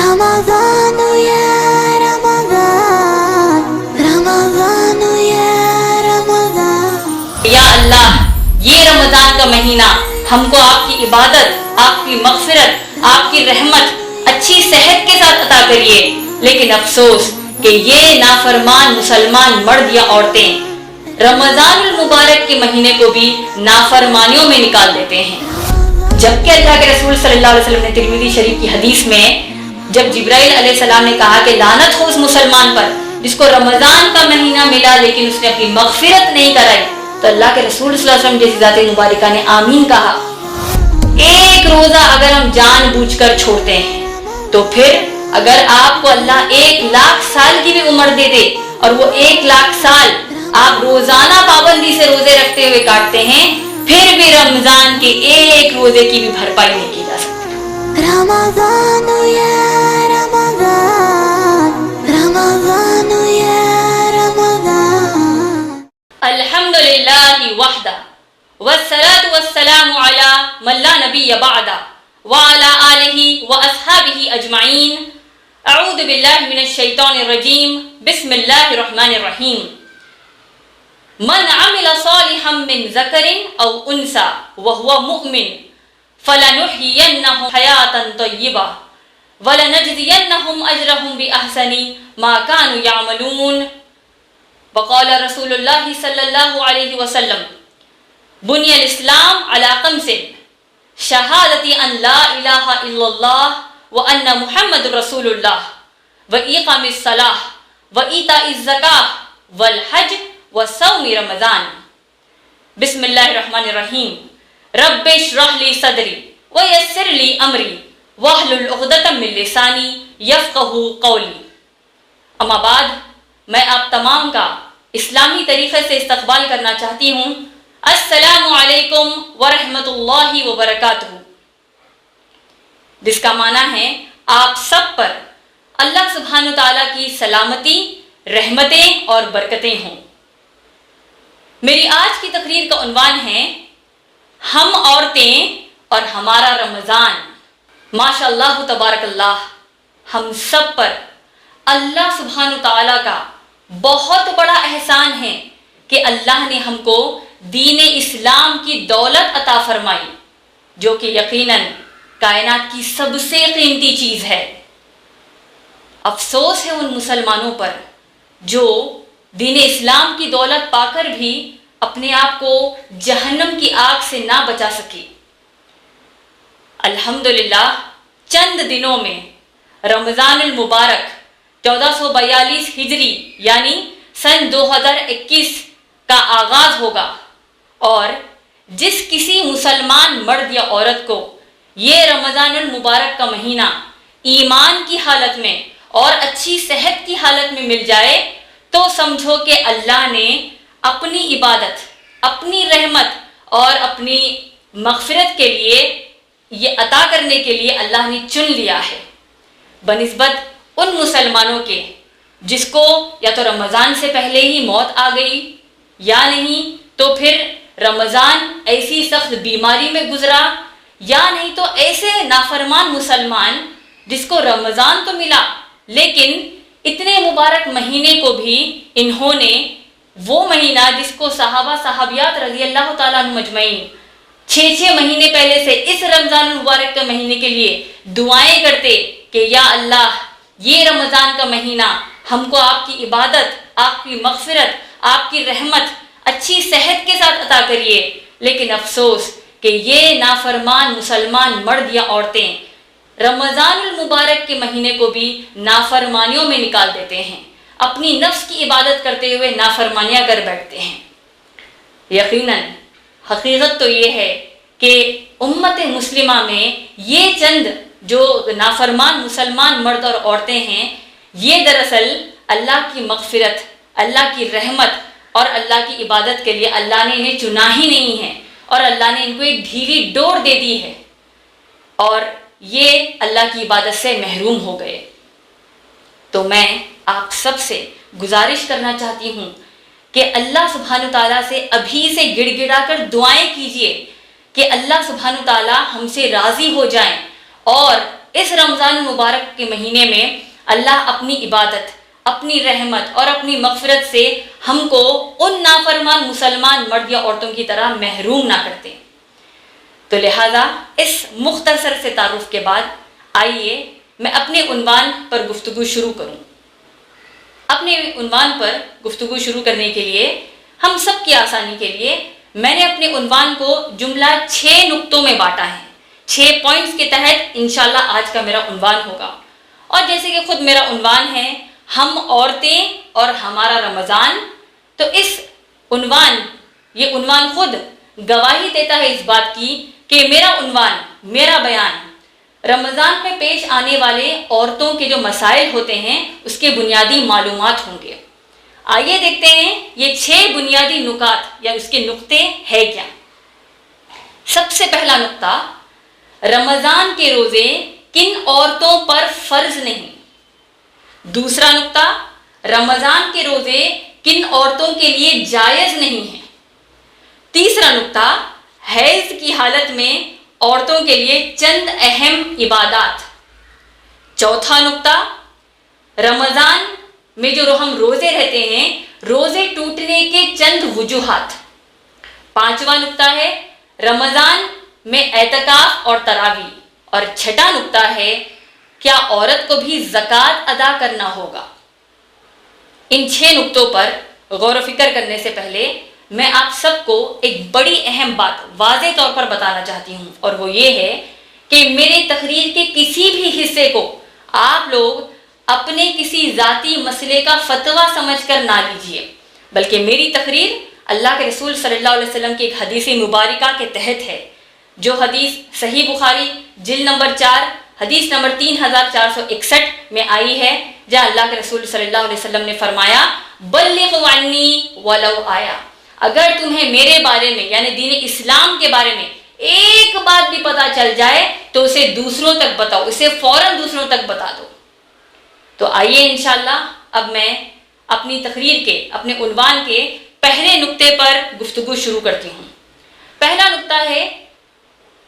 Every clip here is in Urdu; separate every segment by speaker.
Speaker 1: رمضان يا رمضان رمضان يا رمضان.
Speaker 2: یا اللہ یہ رمضان کا مہینہ ہم کو آپ کی عبادت، آپ کی مغفرت، آپ کی رحمت اچھی صحت کے ساتھ عطا کریے. لیکن افسوس کہ یہ نافرمان مسلمان مرد یا عورتیں رمضان المبارک کے مہینے کو بھی نافرمانیوں میں نکال دیتے ہیں. جبکہ اللہ کے رسول صلی اللہ علیہ وسلم نے ترمذی شریف کی حدیث میں جب جبرائیل علیہ السلام نے کہا کہ لعنت ہو اس مسلمان پر جس کو رمضان کا مہینہ ملا لیکن اس نے اپنی مغفرت نہیں کرائی، تو اللہ کے رسول صلی اللہ علیہ وسلم جیسی ذات مبارکہ نے آمین کہا. ایک روزہ اگر ہم جان بوجھ کر چھوڑتے ہیں تو پھر اگر آپ کو اللہ 1,00,000 سال کی بھی عمر دے دے اور وہ 1,00,000 سال آپ روزانہ پابندی سے روزے رکھتے ہوئے کاٹتے ہیں، پھر بھی رمضان کے ایک روزے کی بھی بھرپائی نہیں کی جا سکتی.
Speaker 1: رمضان یا رمضان رمضان یا رمضان.
Speaker 2: الحمدللہ وحدہ والصلاة والسلام علی من لا نبی بعدہ وعلی آلہ واصحابہ اجمعین. اعوذ باللہ من الشیطان الرجیم. بسم اللہ الرحمن الرحیم. من عمل صالحا من ذکر او انثى وهو مؤمن فلنحيينه حياة طیبہ ولنجزینهم اجرهم باحسن ما كانوا يعملون. وقال رسول اللہ صلی اللہ علیہ وسلم بني الاسلام على 5: شہادت ان لا الہ الا اللہ وان محمد رسول اللہ واقام الصلاة وایتاء الزکاة والحج وصوم رمضان. بسم اللہ الرحمن الرحیم. رب اشرح لی صدری ویسر لی امری واحلل عقدۃ من لسانی یفقہوا قولی. اما بعد، میں آپ تمام کا اسلامی طریقے سے استقبال کرنا چاہتی ہوں. السلام علیکم ورحمۃ اللہ وبرکاتہ، جس کا معنی ہے آپ سب پر اللہ سبحانہ تعالیٰ کی سلامتی، رحمتیں اور برکتیں ہوں. میری آج کی تقریر کا عنوان ہے ہم عورتیں اور ہمارا رمضان. ماشاء اللہ تبارک اللہ، ہم سب پر اللہ سبحانہ تعالیٰ کا بہت بڑا احسان ہے کہ اللہ نے ہم کو دین اسلام کی دولت عطا فرمائی، جو کہ یقیناً کائنات کی سب سے قیمتی چیز ہے. افسوس ہے ان مسلمانوں پر جو دین اسلام کی دولت پا کر بھی اپنے آپ کو جہنم کی آگ سے نہ بچا سکی. الحمدللہ چند دنوں میں رمضان المبارک 1442 ہجری یعنی سن 2021 کا آغاز ہوگا، اور جس کسی مسلمان مرد یا عورت کو یہ رمضان المبارک کا مہینہ ایمان کی حالت میں اور اچھی صحت کی حالت میں مل جائے تو سمجھو کہ اللہ نے اپنی عبادت، اپنی رحمت اور اپنی مغفرت کے لیے یہ عطا کرنے کے لیے اللہ نے چن لیا ہے، بنسبت ان مسلمانوں کے جس کو یا تو رمضان سے پہلے ہی موت آ گئی، یا نہیں تو پھر رمضان ایسی سخت بیماری میں گزرا، یا نہیں تو ایسے نافرمان مسلمان جس کو رمضان تو ملا لیکن اتنے مبارک مہینے کو بھی انہوں نے وہ مہینہ جس کو صحابہ صحابیات رضی اللہ تعالیٰ عنہ مجمعین 6 مہینے پہلے سے اس رمضان المبارک کے مہینے کے لیے دعائیں کرتے کہ یا اللہ یہ رمضان کا مہینہ ہم کو آپ کی عبادت، آپ کی مغفرت، آپ کی رحمت اچھی صحت کے ساتھ عطا کریے. لیکن افسوس کہ یہ نافرمان مسلمان مرد یا عورتیں رمضان المبارک کے مہینے کو بھی نافرمانیوں میں نکال دیتے ہیں، اپنی نفس کی عبادت کرتے ہوئے نافرمانیاں کر بیٹھتے ہیں. یقیناً حقیقت تو یہ ہے کہ امت مسلمہ میں یہ چند جو نافرمان مسلمان مرد اور عورتیں ہیں، یہ دراصل اللہ کی مغفرت، اللہ کی رحمت اور اللہ کی عبادت کے لیے اللہ نے انہیں چنا ہی نہیں ہے، اور اللہ نے ان کو ایک ڈھیلی ڈور دے دی ہے اور یہ اللہ کی عبادت سے محروم ہو گئے. تو میں آپ سب سے گزارش کرنا چاہتی ہوں کہ اللہ سبحانہ تعالیٰ سے ابھی سے گڑ گڑا کر دعائیں کیجئے کہ اللہ سبحانہ تعالیٰ ہم سے راضی ہو جائیں اور اس رمضان المبارک کے مہینے میں اللہ اپنی عبادت، اپنی رحمت اور اپنی مغفرت سے ہم کو ان نافرمان مسلمان مرد یا عورتوں کی طرح محروم نہ کرتے۔ تو لہٰذا اس مختصر سے تعارف کے بعد آئیے میں اپنے عنوان پر گفتگو شروع کروں۔ اپنے عنوان پر گفتگو شروع کرنے کے لیے ہم سب کی آسانی کے لیے میں نے اپنے عنوان کو جملہ 6 نقطوں میں بانٹا ہے۔ 6 پوائنٹس کے تحت انشاءاللہ آج کا میرا عنوان ہوگا۔ اور جیسے کہ خود میرا عنوان ہے ہم عورتیں اور ہمارا رمضان، تو اس یہ عنوان خود گواہی دیتا ہے اس بات کی کہ میرا عنوان، میرا بیان رمضان میں پیش آنے والے عورتوں کے جو مسائل ہوتے ہیں اس کے بنیادی معلومات ہوں گے۔ آئیے دیکھتے ہیں یہ 6 بنیادی نکات یا اس کے نقطے ہے کیا۔ سب سے پہلا نقطہ، رمضان کے روزے کن عورتوں پر فرض نہیں۔ دوسرا نقطہ، رمضان کے روزے کن عورتوں کے لیے جائز نہیں ہیں۔ تیسرا نقطہ، حیض کی حالت میں عورتوں کے لیے چند اہم عبادات۔ چوتھا نقطہ، رمضان میں جو ہم روزے رہتے ہیں روزے ٹوٹنے کے چند وجوہات۔ پانچواں نقطہ ہے رمضان میں اعتکاف اور تراویح۔ اور چھٹا نقطہ ہے کیا عورت کو بھی زکوٰۃ ادا کرنا ہوگا۔ ان 6 نقطوں پر غور و فکر کرنے سے پہلے میں آپ سب کو ایک بڑی اہم بات واضح طور پر بتانا چاہتی ہوں، اور وہ یہ ہے کہ میرے تقریر کے کسی بھی حصے کو آپ لوگ اپنے کسی ذاتی مسئلے کا فتویٰ سمجھ کر نہ لیجیے، بلکہ میری تقریر اللہ کے رسول صلی اللہ علیہ وسلم کی ایک حدیث مبارکہ کے تحت ہے، جو حدیث صحیح بخاری جلد نمبر 4 حدیث نمبر 3461 میں آئی ہے، جہاں اللہ کے رسول صلی اللہ علیہ وسلم نے فرمایا بلغوا عنی ولو آیا، اگر تمہیں میرے بارے میں یعنی دین اسلام کے بارے میں ایک بات بھی پتہ چل جائے تو اسے دوسروں تک بتاؤ، اسے فوراً دوسروں تک بتا دو۔ تو آئیے انشاءاللہ اب میں اپنی تقریر کے اپنے عنوان کے پہلے نقطے پر گفتگو شروع کرتی ہوں۔ پہلا نقطہ ہے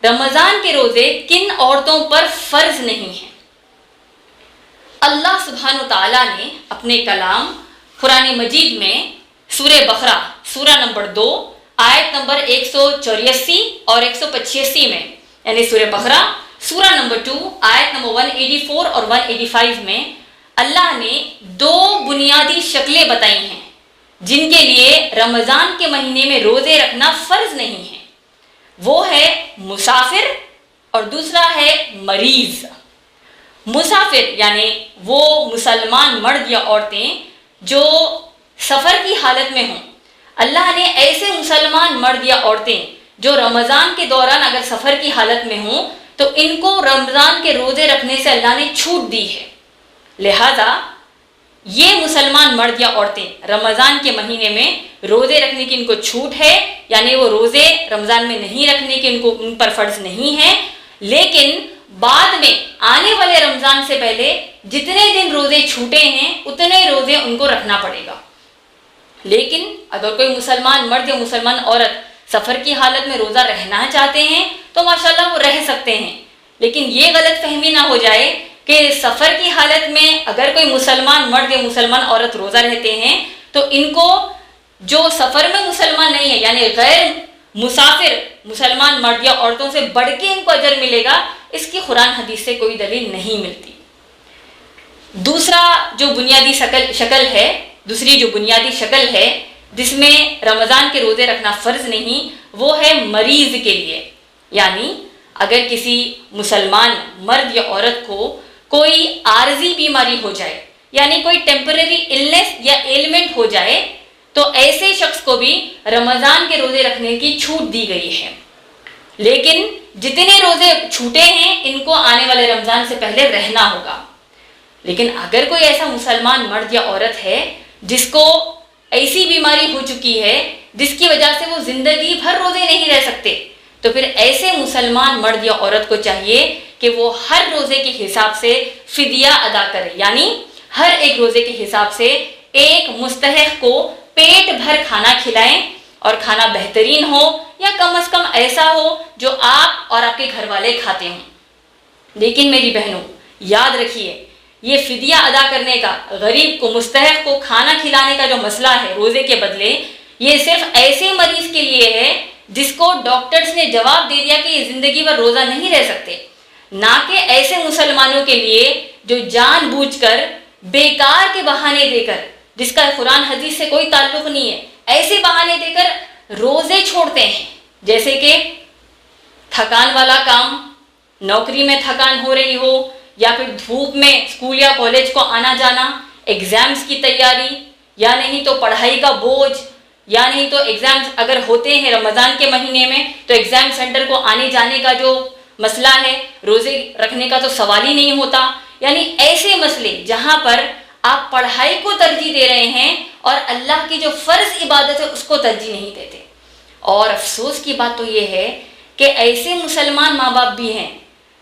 Speaker 2: رمضان کے روزے کن عورتوں پر فرض نہیں ہیں۔ اللہ سبحانہ وتعالیٰ نے اپنے کلام قرآن مجید میں سورہ بقرہ سورہ نمبر 2 آیت نمبر 184 اور 185 میں، یعنی سورہ بقرہ سورہ نمبر 2 آیت نمبر 184 اور 185 میں اللہ نے 2 بنیادی شکلیں بتائی ہیں جن کے لیے رمضان کے مہینے میں روزے رکھنا فرض نہیں ہے۔ وہ ہے مسافر اور دوسرا ہے مریض۔ مسافر یعنی وہ مسلمان مرد یا عورتیں جو سفر کی حالت میں ہوں۔ اللہ نے ایسے مسلمان مرد یا عورتیں جو رمضان کے دوران اگر سفر کی حالت میں ہوں تو ان کو رمضان کے روزے رکھنے سے اللہ نے چھوٹ دی ہے۔ لہذا یہ مسلمان مرد یا عورتیں رمضان کے مہینے میں روزے رکھنے کی ان کو چھوٹ ہے، یعنی وہ روزے رمضان میں نہیں رکھنے کے ان پر فرض نہیں ہے، لیکن بعد میں آنے والے رمضان سے پہلے جتنے دن روزے چھوٹے ہیں اتنے روزے ان کو رکھنا پڑے گا۔ لیکن اگر کوئی مسلمان مرد یا مسلمان عورت سفر کی حالت میں روزہ رہنا چاہتے ہیں تو ماشاءاللہ وہ رہ سکتے ہیں، لیکن یہ غلط فہمی نہ ہو جائے کہ سفر کی حالت میں اگر کوئی مسلمان مرد یا مسلمان عورت روزہ رہتے ہیں تو ان کو جو سفر میں مسلمان نہیں ہے یعنی غیر مسافر مسلمان مرد یا عورتوں سے بڑھ کے ان کو اجر ملے گا، اس کی قرآن حدیث سے کوئی دلیل نہیں ملتی۔ دوسری جو بنیادی شکل ہے جس میں رمضان کے روزے رکھنا فرض نہیں، وہ ہے مریض کے لیے، یعنی اگر کسی مسلمان مرد یا عورت کو کوئی عارضی بیماری ہو جائے یعنی کوئی ٹیمپرری النس یا ایلمنٹ ہو جائے تو ایسے شخص کو بھی رمضان کے روزے رکھنے کی چھوٹ دی گئی ہے، لیکن جتنے روزے چھوٹے ہیں ان کو آنے والے رمضان سے پہلے رہنا ہوگا۔ لیکن اگر کوئی ایسا مسلمان مرد یا عورت ہے جس کو ایسی بیماری ہو چکی ہے جس کی وجہ سے وہ زندگی بھر روزے نہیں رہ سکتے، تو پھر ایسے مسلمان مرد یا عورت کو چاہیے کہ وہ ہر روزے کے حساب سے فدیہ ادا کرے، یعنی ہر ایک روزے کے حساب سے ایک مستحق کو پیٹ بھر کھانا کھلائیں، اور کھانا بہترین ہو یا کم از کم ایسا ہو جو آپ اور آپ کے گھر والے کھاتے ہوں۔ لیکن میری بہنوں یاد رکھیے، یہ فدیہ ادا کرنے کا، غریب کو مستحق کو کھانا کھلانے کا جو مسئلہ ہے روزے کے بدلے، یہ صرف ایسے مریض کے لیے ہے جس کو ڈاکٹرز نے جواب دے دیا کہ یہ زندگی بھر روزہ نہیں رہ سکتے، نہ کہ ایسے مسلمانوں کے لیے جو جان بوجھ کر بیکار کے بہانے دے کر، جس کا قرآن حدیث سے کوئی تعلق نہیں ہے، ایسے بہانے دے کر روزے چھوڑتے ہیں، جیسے کہ تھکان والا کام، نوکری میں تھکان ہو رہی ہو، یا پھر دھوپ میں اسکول یا کالج کو آنا جانا، ایگزامز کی تیاری، یا نہیں تو پڑھائی کا بوجھ، یا نہیں تو ایگزامز اگر ہوتے ہیں رمضان کے مہینے میں تو ایگزام سینٹر کو آنے جانے کا جو مسئلہ ہے، روزے رکھنے کا تو سوال ہی نہیں ہوتا۔ یعنی ایسے مسئلے جہاں پر آپ پڑھائی کو ترجیح دے رہے ہیں اور اللہ کی جو فرض عبادت ہے اس کو ترجیح نہیں دیتے۔ اور افسوس کی بات تو یہ ہے کہ ایسے مسلمان ماں باپ بھی ہیں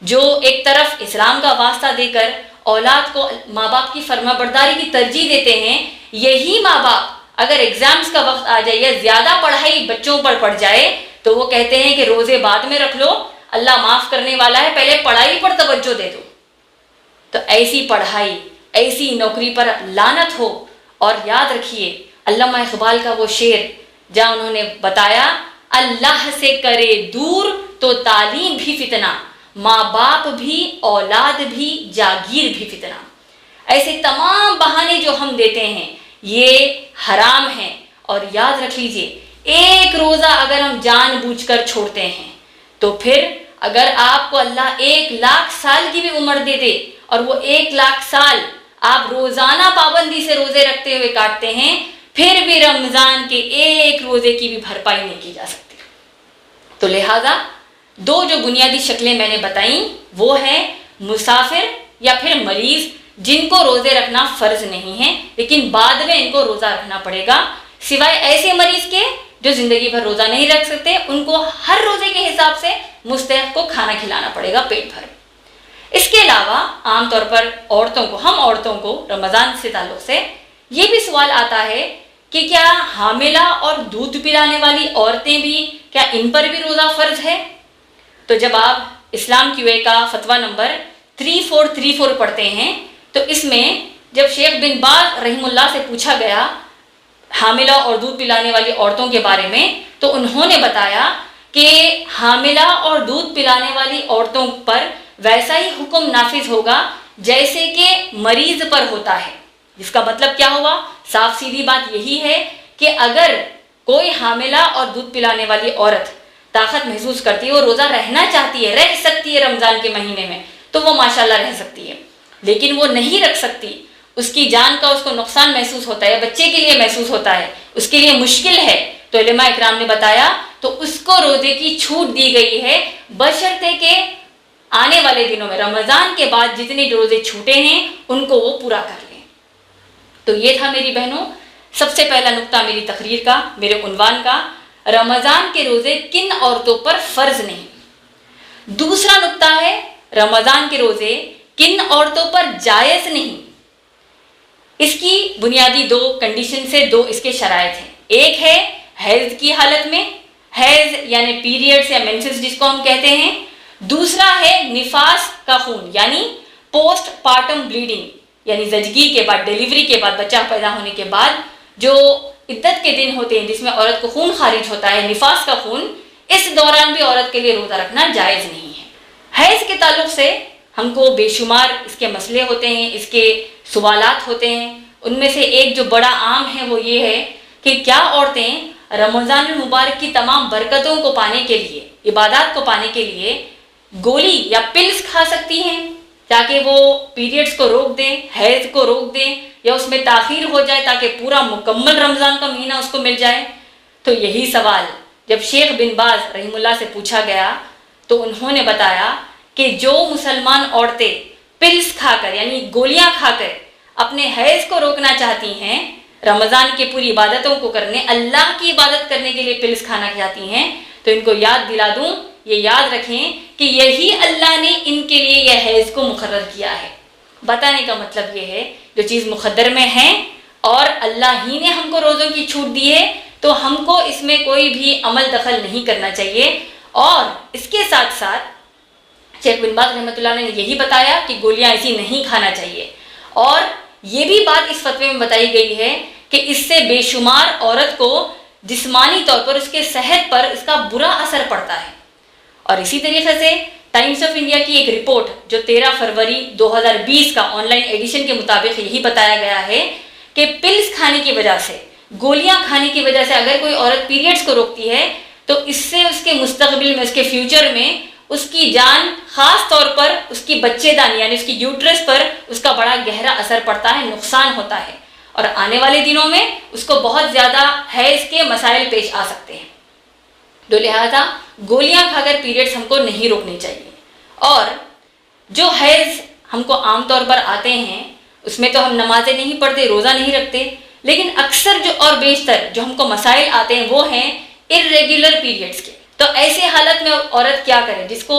Speaker 2: جو ایک طرف اسلام کا واسطہ دے کر اولاد کو ماں باپ کی فرما برداری کی ترجیح دیتے ہیں، یہی ماں باپ اگر ایگزامز کا وقت آ جائے یا زیادہ پڑھائی بچوں پر پڑ جائے تو وہ کہتے ہیں کہ روزے بعد میں رکھ لو، اللہ معاف کرنے والا ہے، پہلے پڑھائی پر توجہ دے دو۔ تو ایسی پڑھائی، ایسی نوکری پر لعنت ہو۔ اور یاد رکھیے علامہ اقبال کا وہ شعر جہاں انہوں نے بتایا، اللہ سے کرے دور تو تعلیم بھی فتنہ، ماں باپ بھی، اولاد بھی، جاگیر بھی فتنہ۔ ایسے تمام بہانے جو ہم دیتے ہیں یہ حرام ہیں۔ اور یاد رکھ لیجئے، ایک روزہ اگر ہم جان بوجھ کر چھوڑتے ہیں تو پھر اگر آپ کو اللہ 1,00,000 سال کی بھی عمر دے دے اور وہ 1,00,000 سال آپ روزانہ پابندی سے روزے رکھتے ہوئے کاٹتے ہیں، پھر بھی رمضان کے ایک روزے کی بھی بھرپائی نہیں کی جا سکتی۔ تو لہٰذا دو جو بنیادی شکلیں میں نے بتائیں وہ ہے مسافر یا پھر مریض جن کو روزے رکھنا فرض نہیں ہے لیکن بعد میں ان کو روزہ رکھنا پڑے گا، سوائے ایسے مریض کے جو زندگی بھر روزہ نہیں رکھ سکتے، ان کو ہر روزے کے حساب سے مستحق کو کھانا کھلانا پڑے گا پیٹ بھر۔ اس کے علاوہ عام طور پر ہم عورتوں کو رمضان سے تعلق سے یہ بھی سوال آتا ہے کہ کیا حاملہ اور دودھ پلانے والی عورتیں بھی، کیا ان پر بھی روزہ فرض ہے؟ تو جب آپ اسلام کیو اے کا فتویٰ نمبر 3434 پڑھتے ہیں تو اس میں جب شیخ بن باز رحمہ اللہ سے پوچھا گیا حاملہ اور دودھ پلانے والی عورتوں کے بارے میں تو انہوں نے بتایا کہ حاملہ اور دودھ پلانے والی عورتوں پر ویسا ہی حکم نافذ ہوگا جیسے کہ مریض پر ہوتا ہے۔ جس کا مطلب کیا ہوا؟ صاف سیدھی بات یہی ہے کہ اگر کوئی حاملہ اور دودھ پلانے والی عورت طاقت محسوس کرتی ہے، وہ روزہ رہنا چاہتی ہے، رہ سکتی ہے رمضان کے مہینے میں، تو وہ ماشاءاللہ رہ سکتی ہے، لیکن وہ نہیں رکھ سکتی، اس کی جان کا اس کو نقصان محسوس ہوتا ہے، بچے کے لیے محسوس ہوتا ہے، اس کے لیے مشکل ہے، تو علماء اکرام نے بتایا تو اس کو روزے کی چھوٹ دی گئی ہے، بشرطے کہ آنے والے دنوں میں رمضان کے بعد جتنے روزے چھوٹے ہیں ان کو وہ پورا کر لیں۔ تو یہ تھا میری بہنوں سب سے پہلا نقطہ میری تقریر کا، میرے عنوان کا، رمضان کے روزے کن عورتوں پر فرض نہیں۔ دوسرا نقطہ ہے رمضان کے روزے کن عورتوں پر جائز نہیں۔ اس کی بنیادی دو کنڈیشن سے دو اس کے شرائط ہیں۔ ایک ہے حیض کی حالت میں، حیض یعنی پیریڈز یا مینسز جس کو ہم کہتے ہیں، دوسرا ہے نفاس کا خون یعنی پوسٹ پارٹم بلیڈنگ، یعنی زچگی کے بعد، ڈیلیوری کے بعد، بچہ پیدا ہونے کے بعد جو عدت کے دن ہوتے ہیں جس میں عورت کو خون خارج ہوتا ہے، نفاس کا خون، اس دوران بھی عورت کے لیے روزہ رکھنا جائز نہیں ہے۔ حیض کے تعلق سے ہم کو بے شمار اس کے مسئلے ہوتے ہیں، اس کے سوالات ہوتے ہیں۔ ان میں سے ایک جو بڑا عام ہے وہ یہ ہے کہ کیا عورتیں رمضان المبارک کی تمام برکتوں کو پانے کے لیے، عبادات کو پانے کے لیے گولی یا پلز کھا سکتی ہیں تاکہ وہ پیریڈز کو روک دیں، حیض کو روک دیں، یا اس میں تاخیر ہو جائے تاکہ پورا مکمل رمضان کا مہینہ اس کو مل جائے؟ تو یہی سوال جب شیخ بن باز رحمہ اللہ سے پوچھا گیا تو انہوں نے بتایا کہ جو مسلمان عورتیں پلز کھا کر یعنی گولیاں کھا کر اپنے حیض کو روکنا چاہتی ہیں، رمضان کی پوری عبادتوں کو کرنے، اللہ کی عبادت کرنے کے لیے پلز کھانا چاہتی ہیں، تو ان کو یاد دلا دوں، یہ یاد رکھیں کہ یہی اللہ نے ان کے لیے یہ حیض کو مقرر کیا ہے۔ بتانے کا مطلب یہ ہے جو چیز مقدر میں ہے اور اللہ ہی نے ہم کو روزوں کی چھوٹ دی ہے تو ہم کو اس میں کوئی بھی عمل دخل نہیں کرنا چاہیے۔ اور اس کے ساتھ ساتھ شیخ بن باز رحمۃ اللہ علیہ نے یہی بتایا کہ گولیاں ایسی نہیں کھانا چاہیے، اور یہ بھی بات اس فتوے میں بتائی گئی ہے کہ اس سے بے شمار عورت کو جسمانی طور پر اس کے صحت پر اس کا برا اثر پڑتا ہے۔ اور اسی طریقے سے ٹائمز آف انڈیا کی ایک رپورٹ جو 13 فروری 2020 کا آن لائن ایڈیشن کے مطابق یہی بتایا گیا ہے کہ پلز کھانے کی وجہ سے، گولیاں کھانے کی وجہ سے اگر کوئی عورت پیریڈز کو روکتی ہے تو اس سے اس کے مستقبل میں، اس کے فیوچر میں اس کی جان، خاص طور پر اس کی بچے دانی یعنی اس کی یوٹرس پر اس کا بڑا گہرا اثر پڑتا ہے، نقصان ہوتا ہے، اور آنے والے دنوں میں اس کو بہت زیادہ حیض کے مسائل پیش آ سکتے ہیں۔ تو لہذا گولیاں کھا کر پیریڈز ہم کو نہیں روکنے چاہیے۔ اور جو حیض ہم کو عام طور پر آتے ہیں اس میں تو ہم نمازیں نہیں پڑھتے، روزہ نہیں رکھتے، لیکن اکثر جو اور بیشتر جو ہم کو مسائل آتے ہیں وہ ہیں irregular پیریڈز کے۔ تو ایسے حالت میں عورت کیا کرے جس کو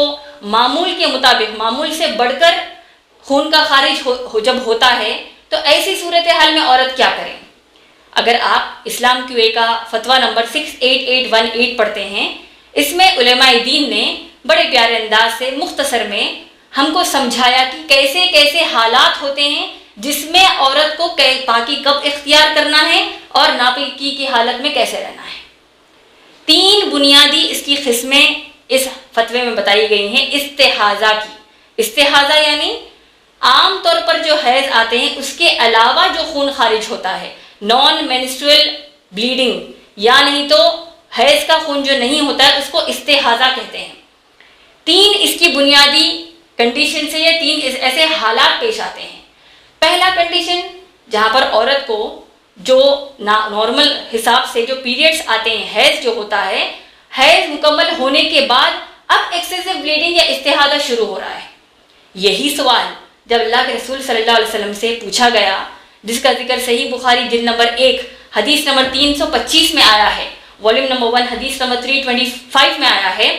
Speaker 2: معمول کے مطابق، معمول سے بڑھ کر خون کا خارج جب ہوتا ہے، تو ایسی صورتحال میں عورت کیا کرے؟ اگر آپ اسلام کیو اے کا فتویٰ نمبر 68818 پڑھتے ہیں، اس میں علماء دین نے بڑے پیارے انداز سے مختصر میں ہم کو سمجھایا کہ کیسے کیسے حالات ہوتے ہیں جس میں عورت کو پاکی کب اختیار کرنا ہے اور ناپاکی کی حالت میں کیسے رہنا ہے۔ 3 بنیادی اس کی قسمیں اس فتوے میں بتائی گئی ہیں استحاضہ کی۔ استحاضہ یعنی عام طور پر جو حیض آتے ہیں اس کے علاوہ جو خون خارج ہوتا ہے، نان مینسٹروئل بلیڈنگ، یا نہیں تو حیض کا خون جو نہیں ہوتا ہے اس کو استحاضہ کہتے ہیں۔ 3 اس کی بنیادی کنڈیشن سے، یہ 3 ایسے حالات پیش آتے ہیں۔ پہلا کنڈیشن جہاں پر عورت کو جو نارمل حساب سے جو پیریڈز آتے ہیں، حیض جو ہوتا ہے، حیض مکمل ہونے کے بعد اب ایکسیسو بلیڈنگ یا استحاضہ شروع ہو رہا ہے۔ یہی سوال جب اللہ کے رسول صلی اللہ علیہ وسلم سے پوچھا گیا، جس کا ذکر صحیح بخاری جلد نمبر 1 حدیث نمبر 325 میں آیا ہے، والیوم نمبر 1 حدیث نمبر 325 میں آیا ہے،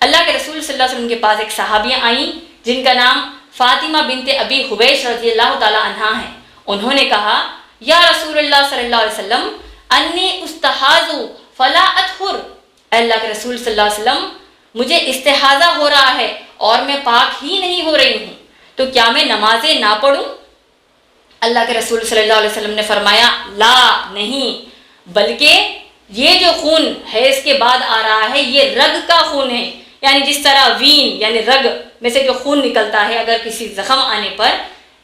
Speaker 2: اللہ کے رسول صلی اللہ علیہ وسلم کے پاس ایک صحابیہ آئیں جن کا نام فاطمہ بنت ابی حبیش رضی اللہ تعالی عنہا ہے۔ انہوں نے کہا، یا رسول اللہ صلی اللہ علیہ وسلم انی استحاض فلا اطہر، اے اللہ کے رسول صلی اللہ علیہ وسلم مجھے استحاضہ ہو رہا ہے اور میں پاک ہی نہیں ہو رہی ہوں، تو کیا میں نمازیں نہ پڑھوں؟ اللہ کے رسول صلی اللہ علیہ وسلم نے فرمایا، لا، نہیں، بلکہ یہ جو خون حیض کے بعد آ رہا ہے یہ رگ کا خون ہے، یعنی جس طرح وین یعنی رگ میں سے جو خون نکلتا ہے اگر کسی زخم آنے پر،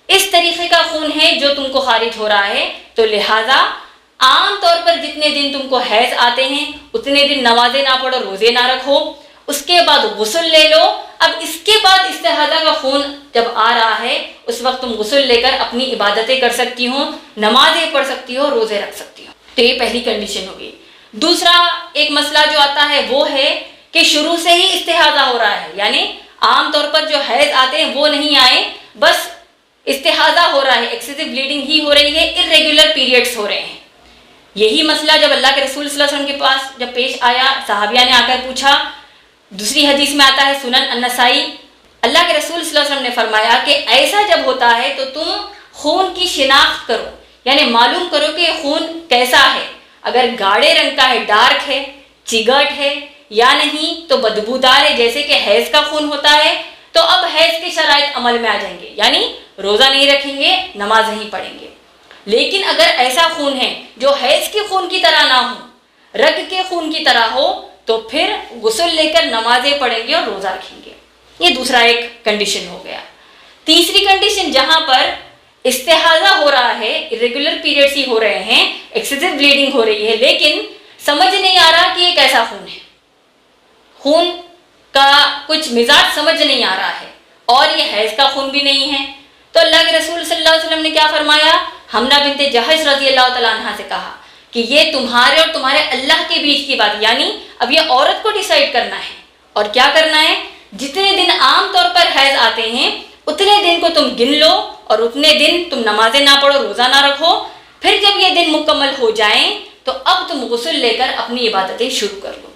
Speaker 2: اس طریقے کا خون ہے جو تم کو خارج ہو رہا ہے۔ تو لہٰذا عام طور پر جتنے دن تم کو حیض آتے ہیں اتنے دن نمازیں نہ پڑھو، روزے نہ رکھو، اس کے بعد غسل لے لو۔ اب اس کے بعد استحاضہ کا خون جب آ رہا ہے اس وقت تم غسل لے کر اپنی عبادتیں کر سکتی ہو، نمازیں پڑھ سکتی ہو، روزے رکھ سکتی ہو۔ تو یہ پہلی کنڈیشن ہوگی۔ دوسرا ایک مسئلہ جو آتا ہے وہ ہے کہ شروع سے ہی استحاضہ ہو رہا ہے، یعنی عام طور پر جو حیض آتے ہیں وہ نہیں آئے، بس استحاضہ ہو رہا ہے، ایکسیسو بلیڈنگ ہی ہو رہی ہے، irregular پیریڈز ہو رہے ہیں۔ یہی مسئلہ جب اللہ کے رسول صلی اللہ علیہ وسلم کے پاس جب پیش آیا، صحابیہ نے آ کر پوچھا، دوسری حدیث میں آتا ہے سنن النسائی، اللہ کے رسول صلی اللہ علیہ وسلم نے فرمایا کہ ایسا جب ہوتا ہے تو تم خون کی شناخت کرو، یعنی معلوم کرو کہ خون کیسا ہے، اگر گاڑے رنگ کا ہے، ڈارک ہے، چگٹ ہے یا نہیں، تو بدبودار ہے جیسے کہ حیض کا خون ہوتا ہے، تو اب حیض کے شرائط عمل میں آ جائیں گے، یعنی روزہ نہیں رکھیں گے، نماز نہیں پڑھیں گے۔ لیکن اگر ایسا خون ہے جو حیض کے خون کی طرح نہ ہو، رگ کے خون کی طرح ہو، تو پھر غسل لے کر نمازیں پڑھیں گے اور روزہ رکھیں گے۔ یہ دوسرا ایک کنڈیشن ہو گیا۔ تیسری کنڈیشن جہاں پر استحاضہ ہو رہا ہے، irregular پیریڈز ہی ہو رہے ہیں، ایکسیسو بلیڈنگ ہو رہی ہے، لیکن سمجھ نہیں آ رہا کہ یہ کیسا خون ہے، خون کا کچھ مزاج سمجھ نہیں آ رہا ہے، اور یہ حیض کا خون بھی نہیں ہے، تو اللہ کے رسول صلی اللہ علیہ وسلم نے کیا فرمایا؟ حمنہ بنت جہش رضی اللہ تعالیٰ عنہا سے کہا کہ یہ تمہارے اور تمہارے اللہ کے بیچ کی بات، یعنی اب یہ عورت کو ڈیسائیڈ کرنا ہے، اور کیا کرنا ہے؟ جتنے دن عام طور پر حیض آتے ہیں اتنے دن کو تم گن لو، اور اتنے دن تم نمازیں نہ پڑھو، روزہ نہ رکھو، پھر جب یہ دن مکمل ہو جائیں تو اب تم غسل لے کر اپنی عبادتیں شروع کر لو۔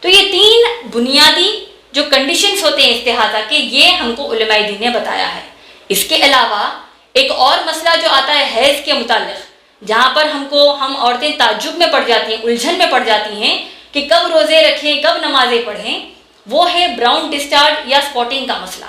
Speaker 2: تو یہ 3 بنیادی جو کنڈیشنز ہوتے ہیں استحاضہ کے، یہ ہم کو علماء دین نے بتایا ہے۔ اس کے علاوہ ایک اور مسئلہ جو آتا ہے حیض کے متعلق، جہاں پر ہم عورتیں تعجب میں پڑ جاتی ہیں، الجھن میں پڑ جاتی ہیں کہ کب روزے رکھیں، کب نمازیں پڑھیں، وہ ہے براؤن ڈسچارج یا اسپاٹنگ کا مسئلہ۔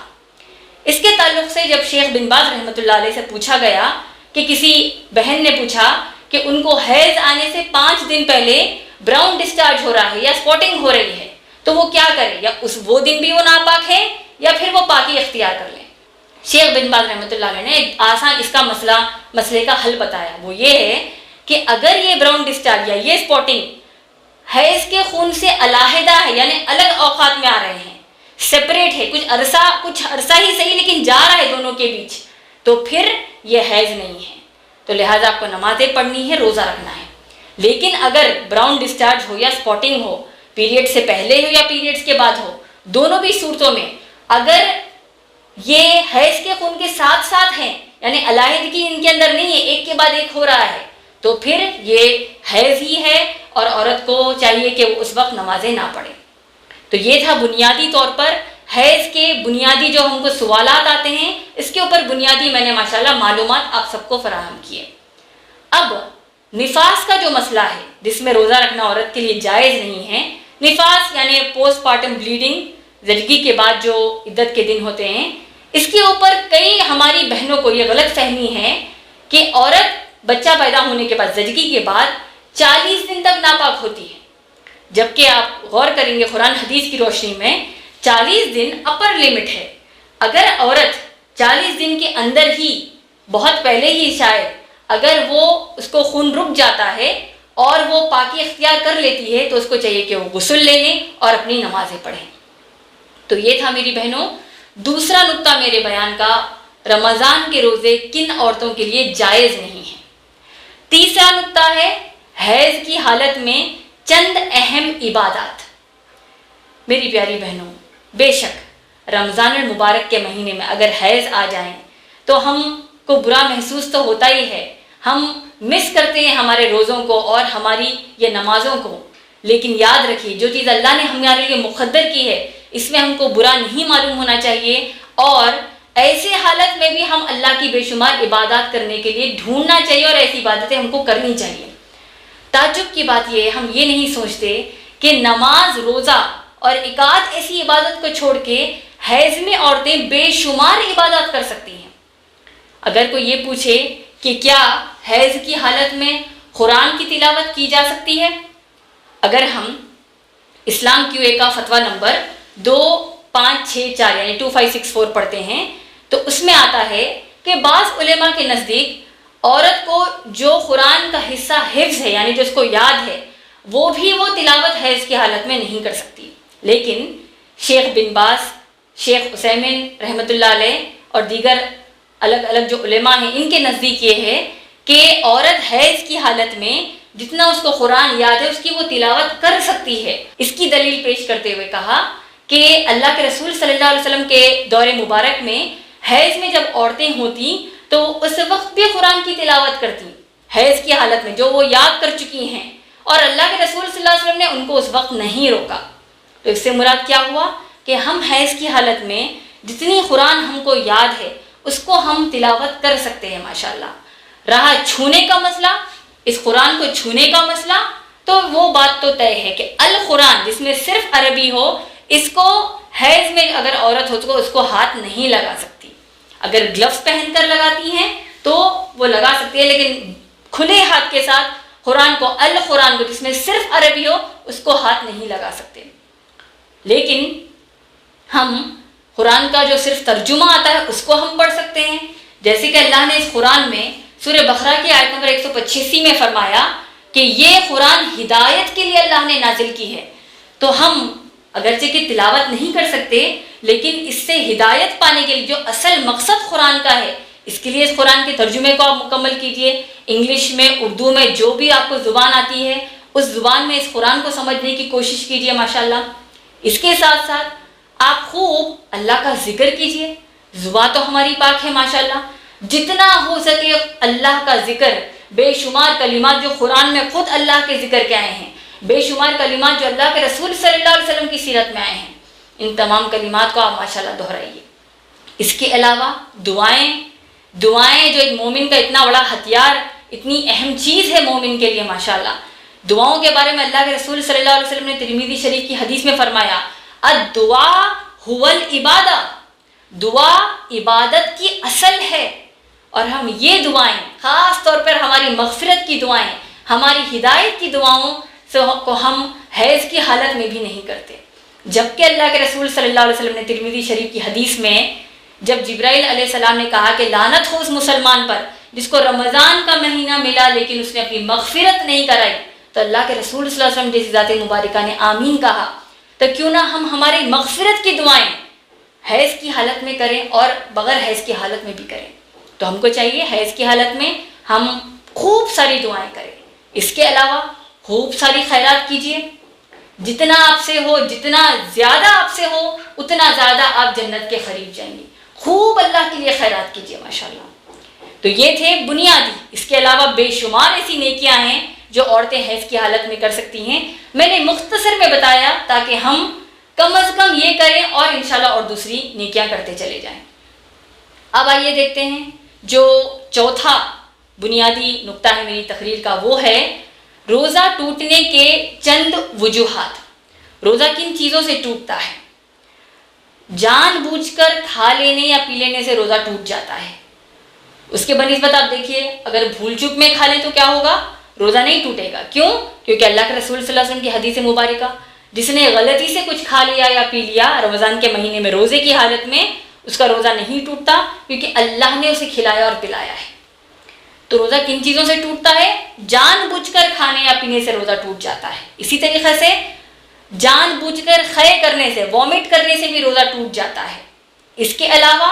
Speaker 2: اس کے تعلق سے جب شیخ بن باز رحمۃ اللہ علیہ سے پوچھا گیا کہ کسی بہن نے پوچھا کہ ان کو حیض آنے سے 5 دن پہلے براؤن ڈسچارج ہو رہا ہے یا اسپاٹنگ ہو رہی ہے تو وہ کیا کرے، یا وہ دن بھی وہ ناپاک ہے یا پھر وہ پاکی اختیار کر لیں۔ شیخ بن باز رحمۃ اللہ علیہ نے آسان اس کا مسئلے کا حل بتایا، وہ یہ ہے کہ اگر یہ براؤن ڈسچارج یا یہ اسپاٹنگ حیض کے خون سے علیحدہ ہے، یعنی الگ اوقات میں آ رہے ہیں، سپریٹ ہے، کچھ عرصہ ہی صحیح لیکن جا رہا ہے دونوں کے بیچ، تو پھر یہ حیض نہیں ہے، تو لہٰذا آپ کو نمازیں پڑھنی ہے، روزہ رکھنا ہے۔ لیکن اگر براؤن ڈسچارج ہو یا اسپاٹنگ ہو، پیریڈ سے پہلے ہو یا پیریڈز کے بعد ہو، دونوں بھی صورتوں میں اگر یہ حیض کے خون کے ساتھ ساتھ ہیں، یعنی علیحدگی ان کے اندر نہیں ہے، ایک کے بعد ایک ہو رہا ہے، تو پھر یہ حیض ہی ہے اور عورت کو چاہیے کہ وہ اس وقت نمازیں نہ پڑھے۔ تو یہ تھا بنیادی طور پر حیض کے بنیادی جو ہم کو سوالات آتے ہیں، اس کے اوپر بنیادی میں نے ماشاءاللہ معلومات آپ سب کو فراہم کی ہے۔ اب نفاس کا جو مسئلہ ہے جس میں روزہ رکھنا عورت کے لیے جائز نہیں ہے، نفاس یعنی پوسٹ پارٹم بلیڈنگ، زچگی کے بعد جو عدت کے دن ہوتے ہیں، اس کے اوپر کئی ہماری بہنوں کو یہ غلط فہمی ہے کہ عورت بچہ پیدا ہونے کے بعد، زچگی کے بعد 40 دن تک ناپاک ہوتی ہے، جبکہ آپ غور کریں گے قرآن حدیث کی روشنی میں 40 دن اپر لمٹ ہے۔ اگر عورت 40 دن کے اندر ہی، بہت پہلے ہی شاید، اگر وہ اس کو خون رک جاتا ہے اور وہ پاکی اختیار کر لیتی ہے تو اس کو چاہیے کہ وہ غسل لے لیں اور اپنی نمازیں پڑھیں۔ تو یہ تھا میری بہنوں دوسرا نقطہ میرے بیان کا، رمضان کے روزے کن عورتوں کے لیے جائز نہیں ہیں۔ تیسرا نقطہ ہے حیض کی حالت میں چند اہم عبادات۔ میری پیاری بہنوں، بے شک رمضان المبارک کے مہینے میں اگر حیض آ جائیں تو ہم کو برا محسوس تو ہوتا ہی ہے، ہم مس کرتے ہیں ہمارے روزوں کو اور ہماری یہ نمازوں کو، لیکن یاد رکھیے جو چیز اللہ نے ہمارے لیے مقدر کی ہے اس میں ہم کو برا نہیں معلوم ہونا چاہیے، اور ایسے حالت میں بھی ہم اللہ کی بے شمار عبادات کرنے کے لیے ڈھونڈنا چاہیے اور ایسی عبادتیں ہم کو کرنی چاہیے۔ تعجب کی بات یہ ہے، ہم یہ نہیں سوچتے کہ نماز، روزہ اور ایکاد ایسی عبادت کو چھوڑ کے حیض میں عورتیں بے شمار عبادات کر سکتی ہیں۔ اگر کوئی یہ پوچھے کہ کیا حیض کی حالت میں قرآن کی تلاوت کی جا سکتی ہے، اگر ہم اسلام کیو اے کا فتویٰ نمبر 2564 یعنی 2564 پڑھتے ہیں تو اس میں آتا ہے کہ بعض علماء کے نزدیک عورت کو جو قرآن کا حصہ حفظ ہے، یعنی جو اس کو یاد ہے، وہ بھی وہ تلاوت حیض کی حالت میں نہیں کر سکتی۔ لیکن شیخ بن باز، شیخ عثیمین رحمۃ اللہ علیہ اور دیگر الگ الگ جو علماء ہیں، ان کے نزدیک یہ ہے کہ عورت حیض کی حالت میں جتنا اس کو قرآن یاد ہے اس کی وہ تلاوت کر سکتی ہے۔ اس کی دلیل پیش کرتے ہوئے کہا کہ اللہ کے رسول صلی اللہ علیہ وسلم کے دور مبارک میں حیض میں جب عورتیں ہوتی تو اس وقت بھی قرآن کی تلاوت کرتی حیض کی حالت میں، جو وہ یاد کر چکی ہیں، اور اللہ کے رسول صلی اللہ علیہ وسلم نے ان کو اس وقت نہیں روکا۔ تو اس سے مراد کیا ہوا کہ ہم حیض کی حالت میں جتنی قرآن ہم کو یاد ہے اس کو ہم تلاوت کر سکتے ہیں ماشاءاللہ۔ رہا چھونے کا مسئلہ، اس قرآن کو چھونے کا مسئلہ، تو وہ بات تو طے ہے کہ القرآن جس میں صرف عربی ہو، اس کو حیض میں اگر عورت ہو تو اس کو ہاتھ نہیں لگا سکتی۔ اگر گلوز پہن کر لگاتی ہیں تو وہ لگا سکتی ہے، لیکن کھلے ہاتھ کے ساتھ قرآن کو، القرآن کو جس میں صرف عربی ہو، اس کو ہاتھ نہیں لگا سکتے۔ لیکن ہم قرآن کا جو صرف ترجمہ آتا ہے اس کو ہم پڑھ سکتے ہیں، جیسے کہ اللہ نے اس قرآن میں سورہ بقرہ کی آیت نمبر 185 میں فرمایا کہ یہ قرآن ہدایت کے لیے اللہ نے نازل کی ہے۔ تو ہم اگرچہ کہ تلاوت نہیں کر سکتے، لیکن اس سے ہدایت پانے کے لیے جو اصل مقصد قرآن کا ہے، اس کے لیے اس قرآن کے ترجمے کو آپ مکمل کیجئے، انگلش میں، اردو میں، جو بھی آپ کو زبان آتی ہے اس زبان میں اس قرآن کو سمجھنے کی کوشش کیجئے ماشاءاللہ۔ اس کے ساتھ ساتھ آپ خوب اللہ کا ذکر کیجئے، زبان تو ہماری پاک ہے ماشاءاللہ، جتنا ہو سکے اللہ کا ذکر، بے شمار کلمات جو قرآن میں خود اللہ کے ذکر کے آئے ہیں، بے شمار کلمات جو اللہ کے رسول صلی اللہ علیہ وسلم کی سیرت میں آئے ہیں، ان تمام کلمات کو آپ ماشاءاللہ دہرائیے۔ اس کے علاوہ دعائیں جو ایک مومن کا اتنا بڑا ہتھیار، اتنی اہم چیز ہے مومن کے لیے ماشاءاللہ۔ دعاؤں کے بارے میں اللہ کے رسول صلی اللہ علیہ وسلم نے ترمذی شریف کی حدیث میں فرمایا، الدعا هو العبادہ، دعا عبادت کی اصل ہے، اور ہم یہ دعائیں خاص طور پر ہماری مغفرت کی دعائیں، ہماری ہدایت کی دعاؤں کو ہم حیض کی حالت میں بھی نہیں کرتے۔ جبکہ اللہ کے رسول صلی اللہ علیہ وسلم نے ترمذی شریف کی حدیث میں جب جبرائیل علیہ السلام نے کہا کہ لعنت ہو اس مسلمان پر جس کو رمضان کا مہینہ ملا لیکن اس نے اپنی مغفرت نہیں کرائی، تو اللہ کے رسول صلی اللہ علیہ وسلم جیسی ذات مبارکہ نے آمین کہا۔ تو کیوں نہ ہم ہماری مغفرت کی دعائیں حیض کی حالت میں کریں اور بغیر حیض کی حالت میں بھی کریں۔ تو ہم کو چاہیے حیض کی حالت میں ہم خوب ساری دعائیں کریں، اس کے علاوہ خوب ساری خیرات کیجیے، جتنا آپ سے ہو، جتنا زیادہ آپ سے ہو اتنا زیادہ آپ جنت کے قریب جائیں گے۔ خوب اللہ کے لیے خیرات کیجیے ماشاءاللہ۔ تو یہ تھے بنیادی، اس کے علاوہ بے شمار ایسی نیکیاں ہیں جو عورتیں حیض کی حالت میں کر سکتی ہیں، میں نے مختصر میں بتایا تاکہ ہم کم از کم یہ کریں اور انشاءاللہ اور دوسری نیکیاں کرتے چلے جائیں۔ اب آئیے دیکھتے ہیں جو چوتھا بنیادی نقطہ ہے میری تقریر کا، وہ ہے روزہ ٹوٹنے کے چند وجوہات۔ روزہ کن چیزوں سے ٹوٹتا ہے؟ جان بوجھ کر کھا لینے یا پی لینے سے روزہ ٹوٹ جاتا ہے۔ اس کے بنسبت آپ دیکھیے اگر بھول چوک میں کھا لیں تو کیا ہوگا؟ روزہ نہیں ٹوٹے گا۔ کیوں؟ کیونکہ اللہ کے رسول صلی اللہ علیہ وسلم کی حدیث مبارکہ، جس نے غلطی سے کچھ کھا لیا یا پی لیا رمضان کے مہینے میں روزے کی حالت میں، اس کا روزہ نہیں ٹوٹتا کیونکہ اللہ نے اسے کھلایا اور پلایا ہے۔ تو روزہ کن چیزوں سے ٹوٹتا ہے؟ جان بوجھ کر کھانے یا پینے سے روزہ ٹوٹ جاتا ہے۔ اسی طریقے سے جان بوجھ کر خے کرنے سے، وامٹ کرنے سے بھی روزہ ٹوٹ جاتا ہے۔ اس کے علاوہ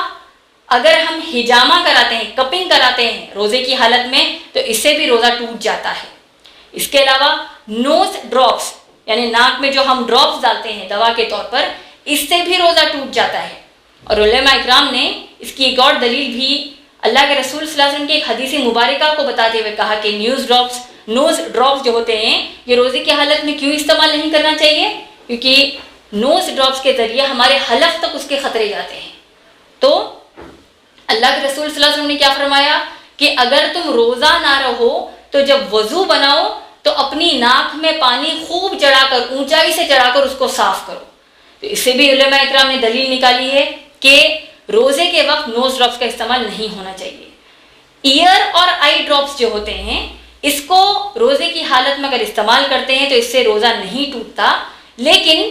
Speaker 2: اگر ہم ہجامہ کراتے ہیں، کپنگ کراتے ہیں روزے کی حالت میں، تو اس سے بھی روزہ ٹوٹ جاتا ہے۔ اس کے علاوہ نوز ڈراپس، یعنی ناک میں جو ہم ڈراپس ڈالتے ہیں دوا کے طور پر، اس سے بھی روزہ ٹوٹ جاتا ہے۔ اور علماء اکرام نے اس کی ایک اور دلیل بھی اللہ کے رسول صلی اللہ علیہ وسلم کی ایک حدیث مبارکہ کو بتاتے ہوئے کہا کہ نوز ڈراپس جو ہوتے ہیں یہ روزے کی حالت میں کیوں استعمال نہیں کرنا چاہیے؟ کیونکہ نوز ڈراپس کے ذریعے ہمارے حلق تک اس کے خطرے جاتے ہیں۔ تو اللہ کے رسول صلی اللہ علیہ وسلم نے کیا فرمایا کہ اگر تم روزہ نہ رہو تو جب وضو بناؤ تو اپنی ناک میں پانی خوب چڑھا کر، اونچائی سے چڑھا کر اس کو صاف کرو۔ تو اس سے بھی علماء اکرام نے دلیل نکالی ہے کہ روزے کے وقت نوز ڈراپس کا استعمال نہیں ہونا چاہیے۔ ایئر اور آئی ڈراپس جو ہوتے ہیں اس کو روزے کی حالت میں اگر استعمال کرتے ہیں تو اس سے روزہ نہیں ٹوٹتا، لیکن